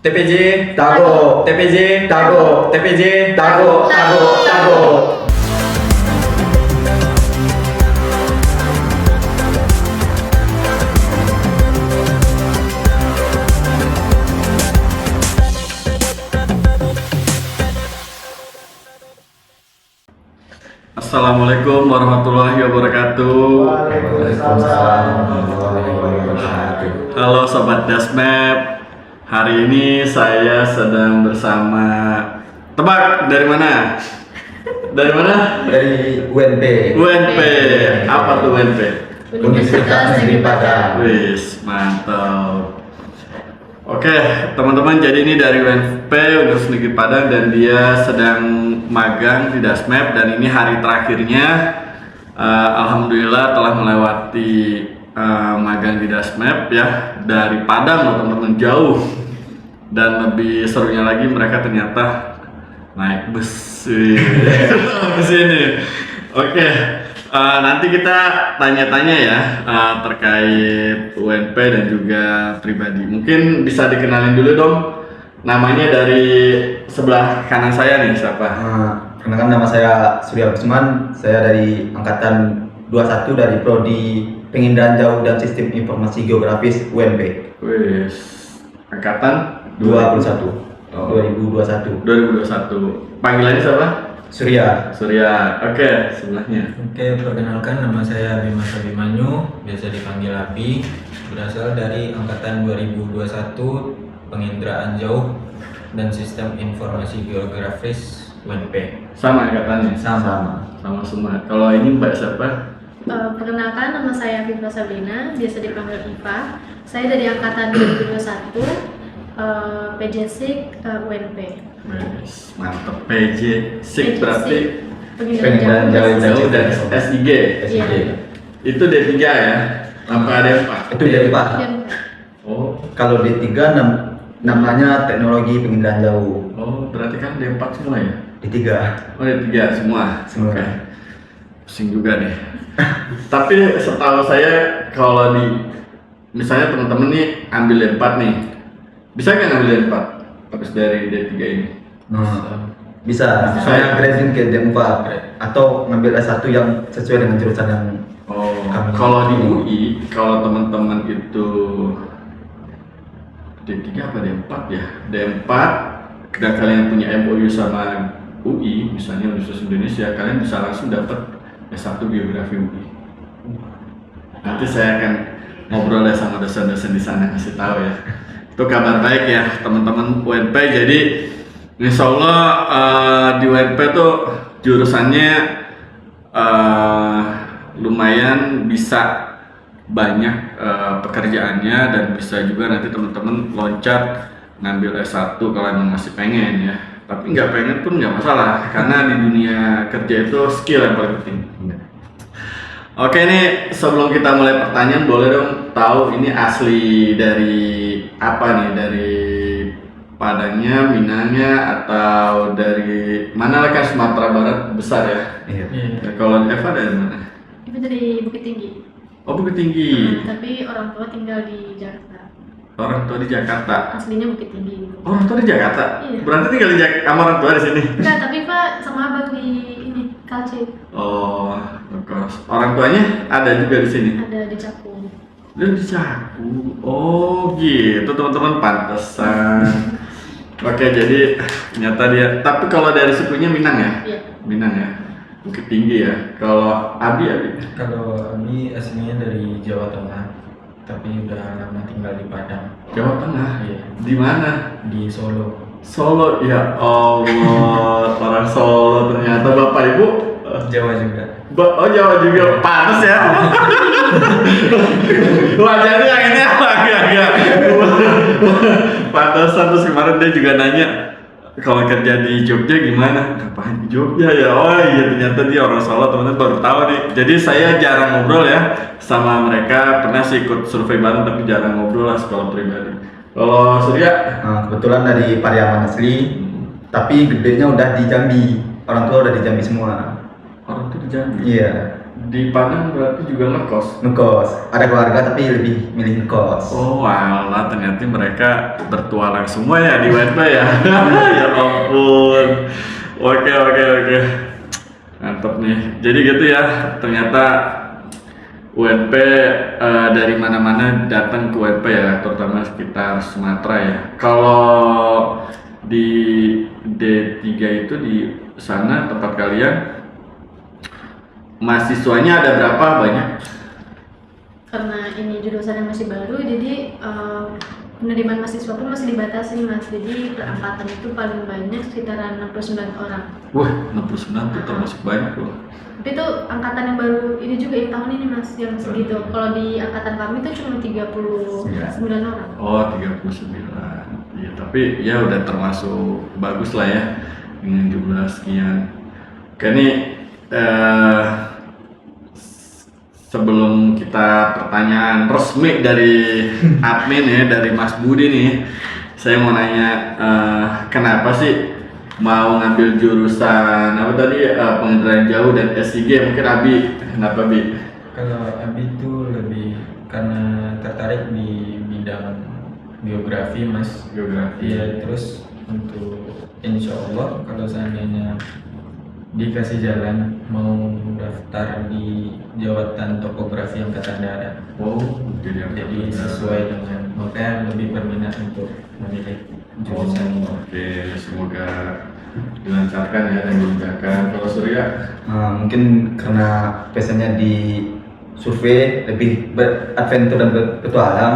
TPJ Tago. TPJ Tago. TPJ Tago. Assalamualaikum warahmatullahi wabarakatuh. Waalaikumsalam warahmatullahi wabarakatuh. Halo Sobat Dasmap. Hari ini saya sedang bersama, tebak dari mana? Dari mana? Dari UNP. UNP. Apa tuh UNP? Universitas Negeri Padang. Wis, mantap. Oke, teman-teman, jadi ini dari UNP Universitas Negeri Padang dan dia sedang magang di Dasmap dan ini hari terakhirnya. Alhamdulillah telah melewati magang di Dasmap ya, dari Padang loh teman-teman, jauh. Dan lebih serunya lagi mereka ternyata naik bus ke sini. Oke, nanti kita tanya-tanya ya terkait UNP dan juga pribadi. Mungkin bisa dikenalin dulu dong, namanya dari sebelah kanan saya nih siapa? Perkenalkan, nama saya Surya Kusman. Saya dari angkatan 21 dari Prodi Penginderaan Jauh dan Sistem Informasi Geografis UNP. Wis, angkatan 21. Oh. 2021. 2021. Panggilannya siapa? Surya. Surya. Oke, sebelahnya. Oke, perkenalkan, nama saya Bima Sabimanyu, biasa dipanggil Abi, berasal dari angkatan 2021 Penginderaan Jauh dan Sistem Informasi Geografis UNP. Sama angkatannya? Sama. Sama semua. Kalau ini Mbak siapa? Perkenalkan, nama saya Viva Sabrina, biasa dipanggil Iva. Saya dari angkatan 2021, PJ-SIG UNP. Wis, mantep. PJ SIG berarti Penginderaan jauh dan SIG. Iya. Itu D3 ya? Apa D4? Itu dari Pak. Oh, Kalau D3 namanya Teknologi Penginderaan Jauh. oh berarti kan D4 semua ya? D3. Oh D3 semua? Semua. Oke. Pusing juga nih. Tapi setahu saya kalau misalnya teman-teman nih ambil D4 nih, bisa nggak ngambil D4 habis dari D3 ini? Bisa. Saya grading ke D4 atau ngambil S1 yang sesuai dengan jurusan yang Oh, Kami- kalau di UI, kalau teman-teman itu D3 apa D4 ya? D4, dan kalian punya MOU sama UI, misalnya Universitas Indonesia, kalian bisa langsung dapat S1 Geografi UI. Nanti saya akan ngobrol ya sama dosen-dosen di sana, kasih tahu ya. Itu kabar baik ya teman-teman UNP. Jadi insya Allah di UNP tuh jurusannya lumayan bisa banyak pekerjaannya dan bisa juga nanti teman-teman loncat ngambil S1 kalau emang masih pengen ya. Tapi nggak pengen pun nggak masalah karena di dunia kerja itu skill yang paling penting. Oke nih, sebelum kita mulai pertanyaan, boleh dong tahu ini asli dari apa nih? Dari Padangnya, Minangnya, atau dari mana lah, kan Sumatera Barat besar ya? Iya. Ya, kalau Eva dari mana? Itu dari Bukit Tinggi. Oh, Bukit Tinggi. Tapi orang tua tinggal di Jakarta. Orang tua di Jakarta. Aslinya Bukit Tinggi. Orang tua di Jakarta? Iya. Berarti tinggal di Jakarta sama orang tua di sini? Enggak, tapi Pak sama abang di ini Kalce. Oh, bagus. Orang tuanya ada juga di sini? Ada di Cakung. Dia di Caku. Oh, gitu teman-teman, pantesan. Oke, jadi ternyata dia. Tapi kalau dari sukunya Minang ya? Iya. Minang ya. Bukit Tinggi ya. Kalau Abi. Kalau Abi aslinya dari Jawa Tengah, tapi udah lama tinggal di Padang. Jawa Tengah. Iya. Di mana? Di Solo. Solo. Ya Allah, orang Solo ternyata. Bapak Ibu. Jawa juga. Oh, Jawa juga. Panas ya. Wajahnya yang ini agak-agak. Pantesan. Terus kemarin dia juga nanya, kalau kerja di Jogja gimana? Ngapain di Jogja ya? Oh iya, ternyata dia orang Solo, teman-teman baru tahu nih. Jadi saya jarang ngobrol ya sama mereka. Pernah sih ikut survei bareng tapi jarang ngobrol lah sekolah pribadi. Kalau Surya? Kebetulan dari Pariaman asli, tapi gedenya udah di Jambi. Orang tua udah di Jambi semua. Orang tuh di Jambi. Iya. di Padang berarti juga ngekos. Ngekos. Ada keluarga tapi lebih milih ngekos. Oh walah, ternyata mereka bertualang semua ya di UNP ya. Ya ampun. Oke. Mantap nih. Jadi gitu ya. Ternyata UNP dari mana-mana datang ke UNP ya, terutama sekitar Sumatera ya. Kalau di D3 itu di sana tempat kalian mahasiswanya ada berapa banyak? Karena ini jurusan yang masih baru, jadi penerimaan mahasiswa pun masih dibatasi mas. Jadi per angkatan itu paling banyak sekitaran 69 orang. Wah, 69 tuh termasuk banyak loh. Tapi itu angkatan yang baru ini juga yang tahun ini mas, yang segitu. Kalau di angkatan kami itu cuma 39 orang. Oh, 39. Ya, tapi ya udah termasuk bagus lah ya dengan jumlah sekian. Oke nih, sebelum kita pertanyaan resmi dari admin ya, dari Mas Budi nih, saya mau nanya kenapa sih mau ngambil jurusan apa tadi penginderaan jauh dan S3? Mungkin Abi, kenapa Bi? Kalau Abi itu lebih karena tertarik di bidang geografi mas. Geografi. Iya, terus untuk insya Allah kalau seandainya dikasih jalan mau daftar di jawatan topografi Angkatan Darat. Oh, jadi Sesuai dengan makanya lebih berminat untuk memilih jurusan ini. Oke, semoga dilancarkan ya dan dimudahkan. Kalau Surya, Mungkin karena passionnya di survei lebih beradventure dan berpetualang,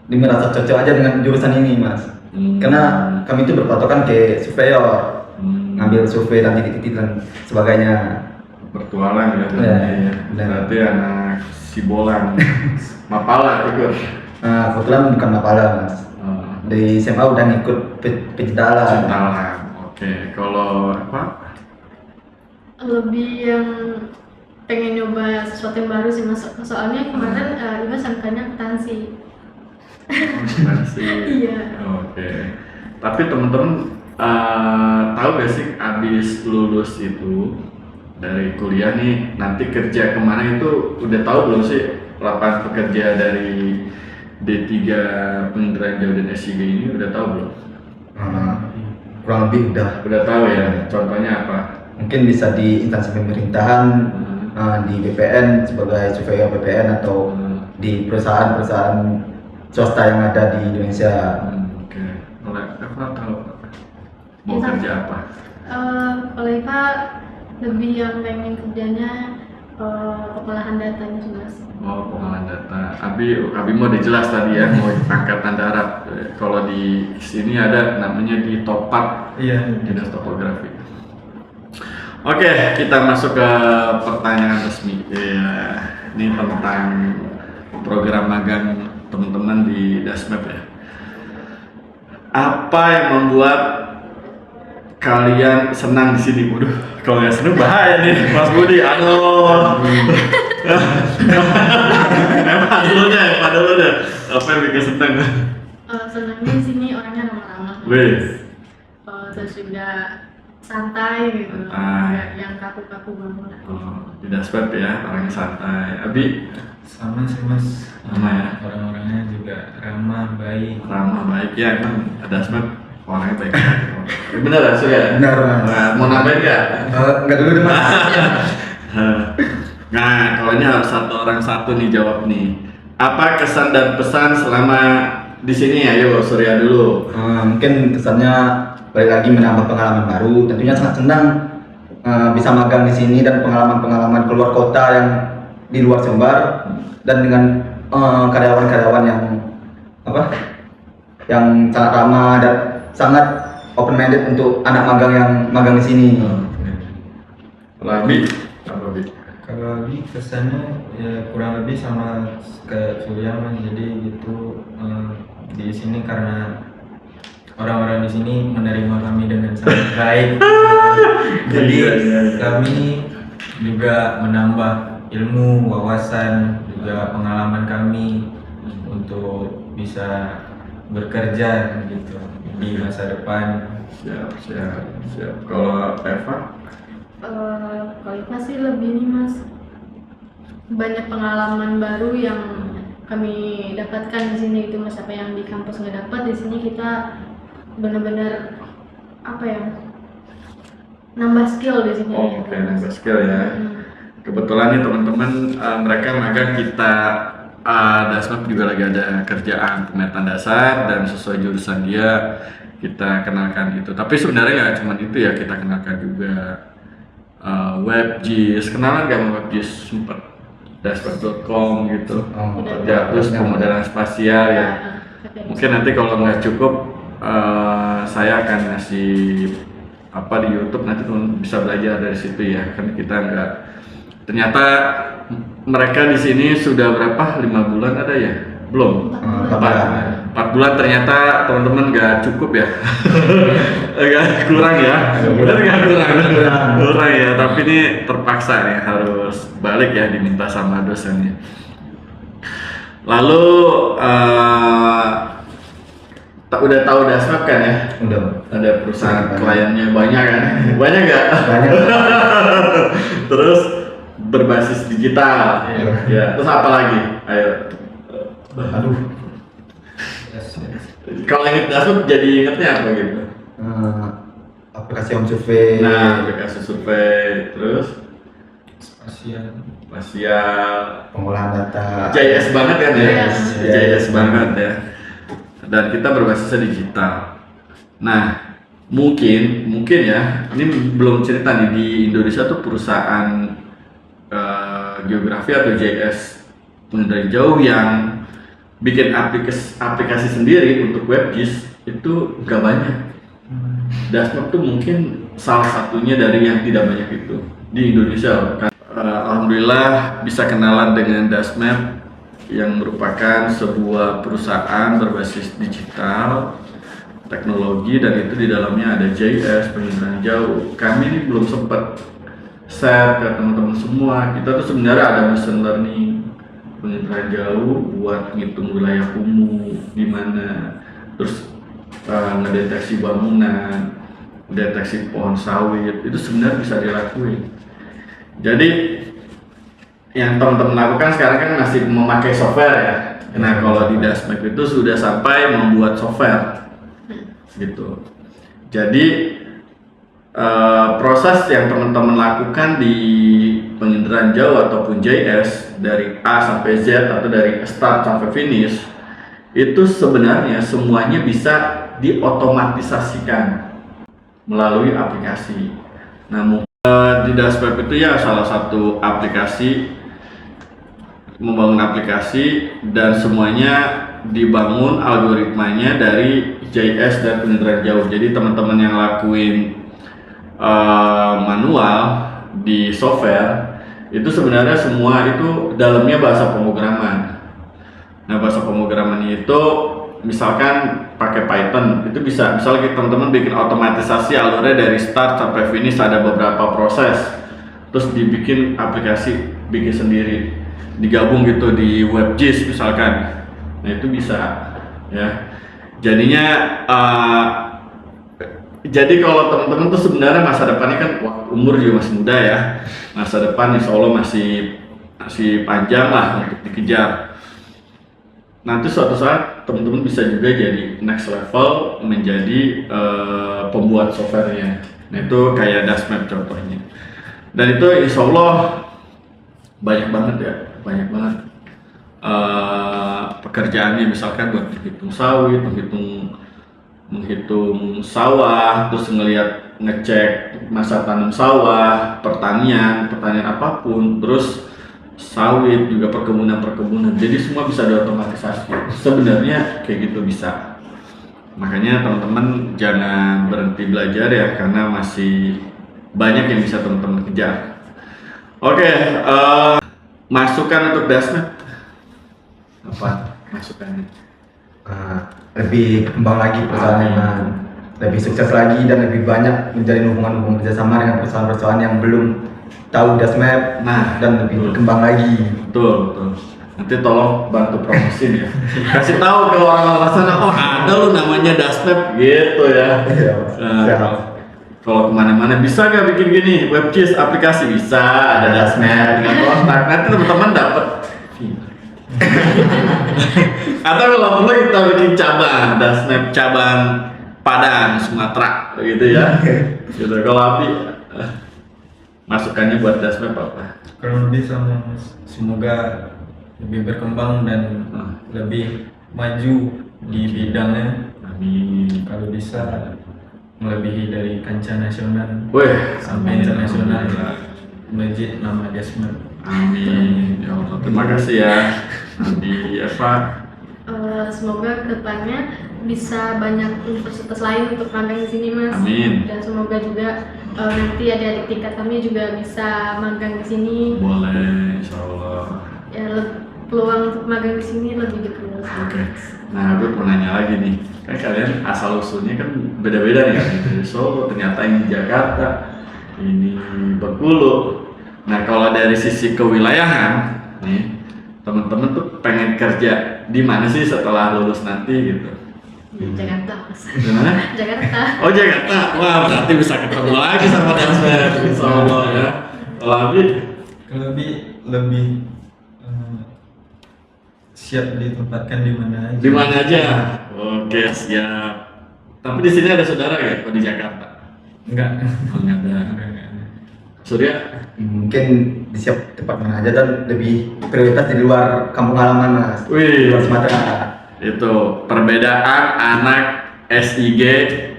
dia merasa cocok aja dengan jurusan ini mas. Karena kami itu berpatokan ke surveyor, ngambil survei dan titik-titik dan sebagainya. bertualang ya, Iya, benar. berarti anak Sibolang, Mapala ikut. Kebetulan bukan Mapala mas. Di SMA udah ngikut Pecintalan. Cintalang. Oke, kalau apa? Lebih yang pengen nyoba sesuatu yang baru sih mas. Soalnya kemarin Iba sangkanya akuntansi. Masih. Iya. Oke. Tapi teman-teman tahu gak sih abis lulus itu dari kuliah nih nanti kerja kemana itu udah tahu belum sih lapangan pekerja dari D3 penginderaan jauh dan S3 ini udah tahu belum? Kurang lebih udah. Udah tahu ya. Contohnya apa? Mungkin bisa di instansi pemerintahan, di BPN sebagai surveyor BPN atau di perusahaan-perusahaan swasta yang ada di Indonesia. Oke. Oleh Eva tahu mau Iya. kerja apa? Kalau Iva lebih yang pengen kerjanya pengolahan datanya sih mas. Oh, pengolahan data. Abi mau dijelas tadi ya, mau angkatan darat. Kalau di sini ada namanya di Topat, Iya. dinas topografi. Oke, kita masuk ke pertanyaan resmi. Ya, ini tentang program magang teman-teman di Dasmep ya. Apa yang membuat kalian senang di sini? Waduh, kalau nggak senang bahaya nih, Mas Budi. Aduh. Emang dulu deh. Apa yang bikin senang? Senangnya di sini orangnya ramah-ramah. Wih. Terus juga santai gitu. Santai. Nggak yang kaku-kaku banget. Oh, di Dasmep ya, orangnya santai. Abi Sama sih mas. Sama ya? Orang-orangnya juga ramah, baik. ramah baik ya, emang Dasmep orangnya baik. Bener ya, Surya? Benar, Mas. Nah, mau nambahin nggak? Enggak dulu deh mas. Nah, kalau ini harus satu nih jawab nih. Apa kesan dan pesan selama di sini? Ayo Surya dulu. Mungkin kesannya balik lagi menambah pengalaman baru. Tentunya sangat senang bisa magang di sini dan pengalaman-pengalaman keluar kota yang di luar Sumbar dan dengan karyawan-karyawan yang sangat ramah dan sangat open minded untuk anak magang yang magang di sini. Abi, apa Bi? Kalau Abi kesannya ya kurang lebih sama kayak Surya mas. Jadi gitu di sini karena orang-orang di sini menerima kami dengan sangat baik. Jadi Iya. kami juga menambah ilmu, wawasan, juga pengalaman kami untuk bisa bekerja gitu di masa depan. Siap. Kalau Eva? Kalau Iva sih lebih nih mas, banyak pengalaman baru yang kami dapatkan di sini itu mas, apa yang di kampus nggak dapat di sini kita benar-benar apa ya, nambah skill di sini. Oh, oke, nambah skill ya. Hmm. Kebetulan nih teman-teman, mereka magang kita Dasmap juga lagi ada kerjaan pemetaan dasar dan sesuai jurusan dia kita kenalkan itu. Tapi sebenarnya nggak cuma itu ya, kita kenalkan juga WebGIS. Kenalan nggak sama WebGIS? Sempat Dasmap.com gitu. Oh, Ya, terus pemodelan spasial ya. Mungkin nanti kalau nggak cukup, saya akan ngasih apa di YouTube, nanti teman bisa belajar dari situ ya. Kan kita nggak, ternyata mereka di sini sudah berapa? 5 bulan ada ya? Belum? 4 bulan ternyata teman-teman nggak cukup ya. Agak kurang ya. Benar nggak kurang ya. Tapi ini terpaksa nih harus balik ya, diminta sama dosennya. Lalu udah tahu Dasmap kan ya? Udah. Ada perusahaan kliennya banyak kan? Banyak nggak? Banyak. Terus berbasis digital. Iya. Ya. Terus apa lagi? Ayo. Aduh. Kalau inget Dasmap jadi ingetnya apa gitu? Aplikasi home survey. Nah, aplikasi survei, terus Spasial. spasial, Pengolahan data. JS banget kan ya? Iya. JS banget ya. Dan kita berbasisnya digital. Nah, mungkin ya, ini belum cerita nih, di Indonesia tuh perusahaan geografi atau JS pengendali jauh yang bikin aplikasi sendiri untuk WebGIS itu gak banyak. Dasmap tuh mungkin salah satunya dari yang tidak banyak itu di Indonesia. Alhamdulillah bisa kenalan dengan Dasmap yang merupakan sebuah perusahaan berbasis digital teknologi, dan itu di dalamnya ada JS penginderaan jauh. Kami ini belum sempat share ke teman-teman semua. Kita tuh sebenarnya ada machine learning penginderaan jauh buat ngitung wilayah kumuh di mana, terus ngedeteksi bangunan, deteksi pohon sawit, itu sebenarnya bisa dilakuin. Jadi yang teman-teman lakukan sekarang kan masih memakai software ya. Nah, kalau di Dasmap itu sudah sampai membuat software gitu. Jadi proses yang teman-teman lakukan di penginderaan jauh ataupun JS dari A sampai Z atau dari start sampai finish itu sebenarnya semuanya bisa diotomatisasikan melalui aplikasi. Nah, di Dasmap itu ya salah satu aplikasi, membangun aplikasi dan semuanya dibangun algoritmanya dari JS dan penginderaan jauh. Jadi teman-teman yang lakuin manual di software itu sebenarnya semua itu dalamnya bahasa pemrograman. Nah, bahasa pemrograman itu misalkan pakai Python, itu bisa misalnya teman-teman bikin otomatisasi alurnya dari start sampai finish, ada beberapa proses, terus dibikin aplikasi, bikin sendiri, digabung gitu di WebGIS misalkan. Nah, itu bisa ya. Jadinya jadi kalau teman-teman tuh sebenarnya masa depannya kan umur juga masih muda ya, masa depan insya Allah masih panjang lah untuk dikejar. Nanti suatu saat teman-teman bisa juga jadi next level menjadi pembuat softwarenya. Nah, itu kayak Dasmap contohnya. Dan itu insya Allah banyak banget ya, banyak banget pekerjaannya, misalkan buat menghitung sawit, menghitung sawah, terus ngecek masa tanam sawah, pertanian apapun, terus sawit juga perkebunan. Jadi semua bisa diotomatisasi. Sebenarnya kayak gitu bisa. Makanya teman-teman jangan berhenti belajar ya, karena masih banyak yang bisa teman-teman kejar. Oke, masukan untuk Dasmap apa masukannya? Lebih berkembang lagi perusahaannya, lebih sukses lagi dan lebih banyak menjalin hubungan kerjasama dengan perusahaan-perusahaan yang belum tahu Dasmap, dan lebih berkembang lagi. Betul. Nanti tolong bantu promosiin ya. Kasih tahu ke orang-orang sana, oh ada lo namanya Dasmap gitu ya. kalau kemana-mana bisa nggak bikin gini WebCheese aplikasi bisa, ada Dasmap dengan kontak, nanti teman-teman dapat atau kalau perlu kita bikin cabang Dasmap cabang Padang Sumatera gitu ya gitu. Kalau Abi masukannya buat Dasmap apa? Kurang lebih sama Mas. Semoga lebih berkembang dan lebih maju di bidangnya. Amin. Kalau bisa melebihi dari kancah nasional Weh, sampai internasional, melejit nama Dasmap. amin ya Allah, terima kasih ya Andi Eva. Semoga kedepannya bisa banyak universitas lain untuk magang di sini Mas. Amin. Dan semoga juga nanti adik-adik tingkat kami juga bisa magang di sini. Boleh, insya Allah. Ya, peluang untuk magang di sini lebih diperluas. Oke. Nah, gue mau nanya lagi nih. Kan kalian asal usulnya kan beda-beda nih. Dari Solo, ternyata ini Jakarta, ini Bengkulu. Nah, kalau dari sisi kewilayahan, nih teman-teman tuh pengen kerja di mana sih setelah lulus nanti gitu? Di Jakarta Mas. Di mana? Jakarta. Oh Jakarta. Wah, berarti bisa ketemu lagi sama Dasmap, insya Allah ya. Kalau Abi, Lebih siap ditempatkan di mana aja. di mana aja? Oke, siap. Tapi di sini ada saudara ya, kalau di Jakarta? Enggak. Oh, nggak ada. Surya? Mungkin di siap tempat mana aja dan lebih prioritas di luar kampung halaman Mas. Di Wih, luar Sumatera. itu perbedaan anak SIG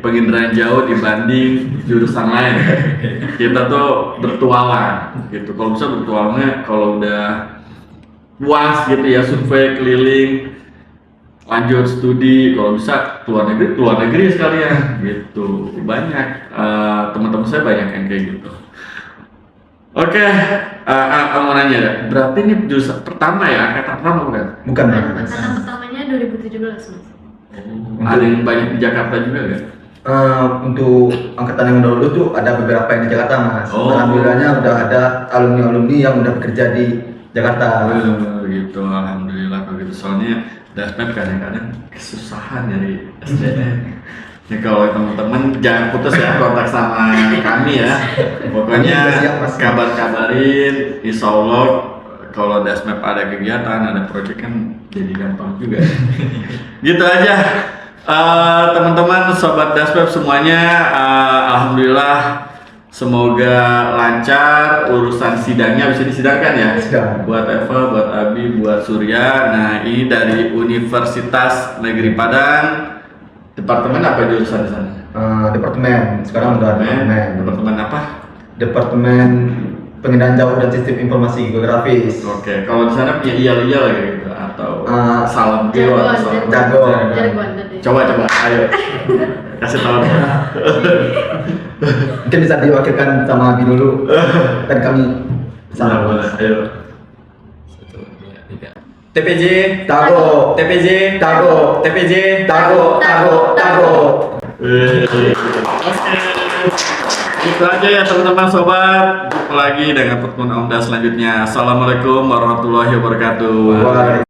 penginderaan jauh dibanding jurusan lain. Kita tuh bertualang gitu. Kalau bisa bertualangnya kalau udah puas gitu ya, survei keliling, lanjut studi, kalau bisa keluar negeri sekalian gitu. Banyak teman-teman saya banyak yang kayak gitu. Oke, mau nanya ya, berarti ini jurusan pertama ya, angkatan pertama bukan? Bukan Mas. Angkatan pertamanya 2017 Mas. Ada yang banyak di Jakarta juga nggak? Untuk angkatan yang udah lulus tuh ada beberapa yang di Jakarta Mas. Oh. Alhamdulillahnya udah ada alumni-alumni yang udah bekerja di Jakarta. Gitu, alhamdulillah kalau gitu. Soalnya Dasmap kadang-kadang kesusahan nyari SDM. Ya kalau teman-teman jangan putus ya kontak sama kami ya. Pokoknya Siap, Mas. kabarin, insya Allah kalau Dasmap ada kegiatan, ada proyek kan jadi gampang juga. Gitu aja. Teman-teman sobat Dasmap semuanya, alhamdulillah semoga lancar urusan sidangnya, bisa disidangkan ya. Sidang. Buat Eva, buat Abi, buat Surya. Nah ini dari Universitas Negeri Padang. Departemen apa jurusan di sana? Departemen. Sekarang udah departemen. Departemen apa? Departemen Pengendalian Jauh dan Sistem Informasi Geografis. Oke, kalau di sana punya iya kayak gitu atau salam geo Jagoan, atau salam jagoan. Jagoan tadi. Coba, ayo kasih tahu. Mungkin bisa diwakilkan sama Abi dulu. Dan kami Salam boleh, ayo. Satu, dua, tiga. TPJ Tago, TPJ Tago, TPJ Tago, Tago. Oke, itu aja ya teman-teman sobat. Jumpa lagi dengan pertemuan Omda selanjutnya. Assalamualaikum warahmatullahi wabarakatuh. Waalaikumsalam.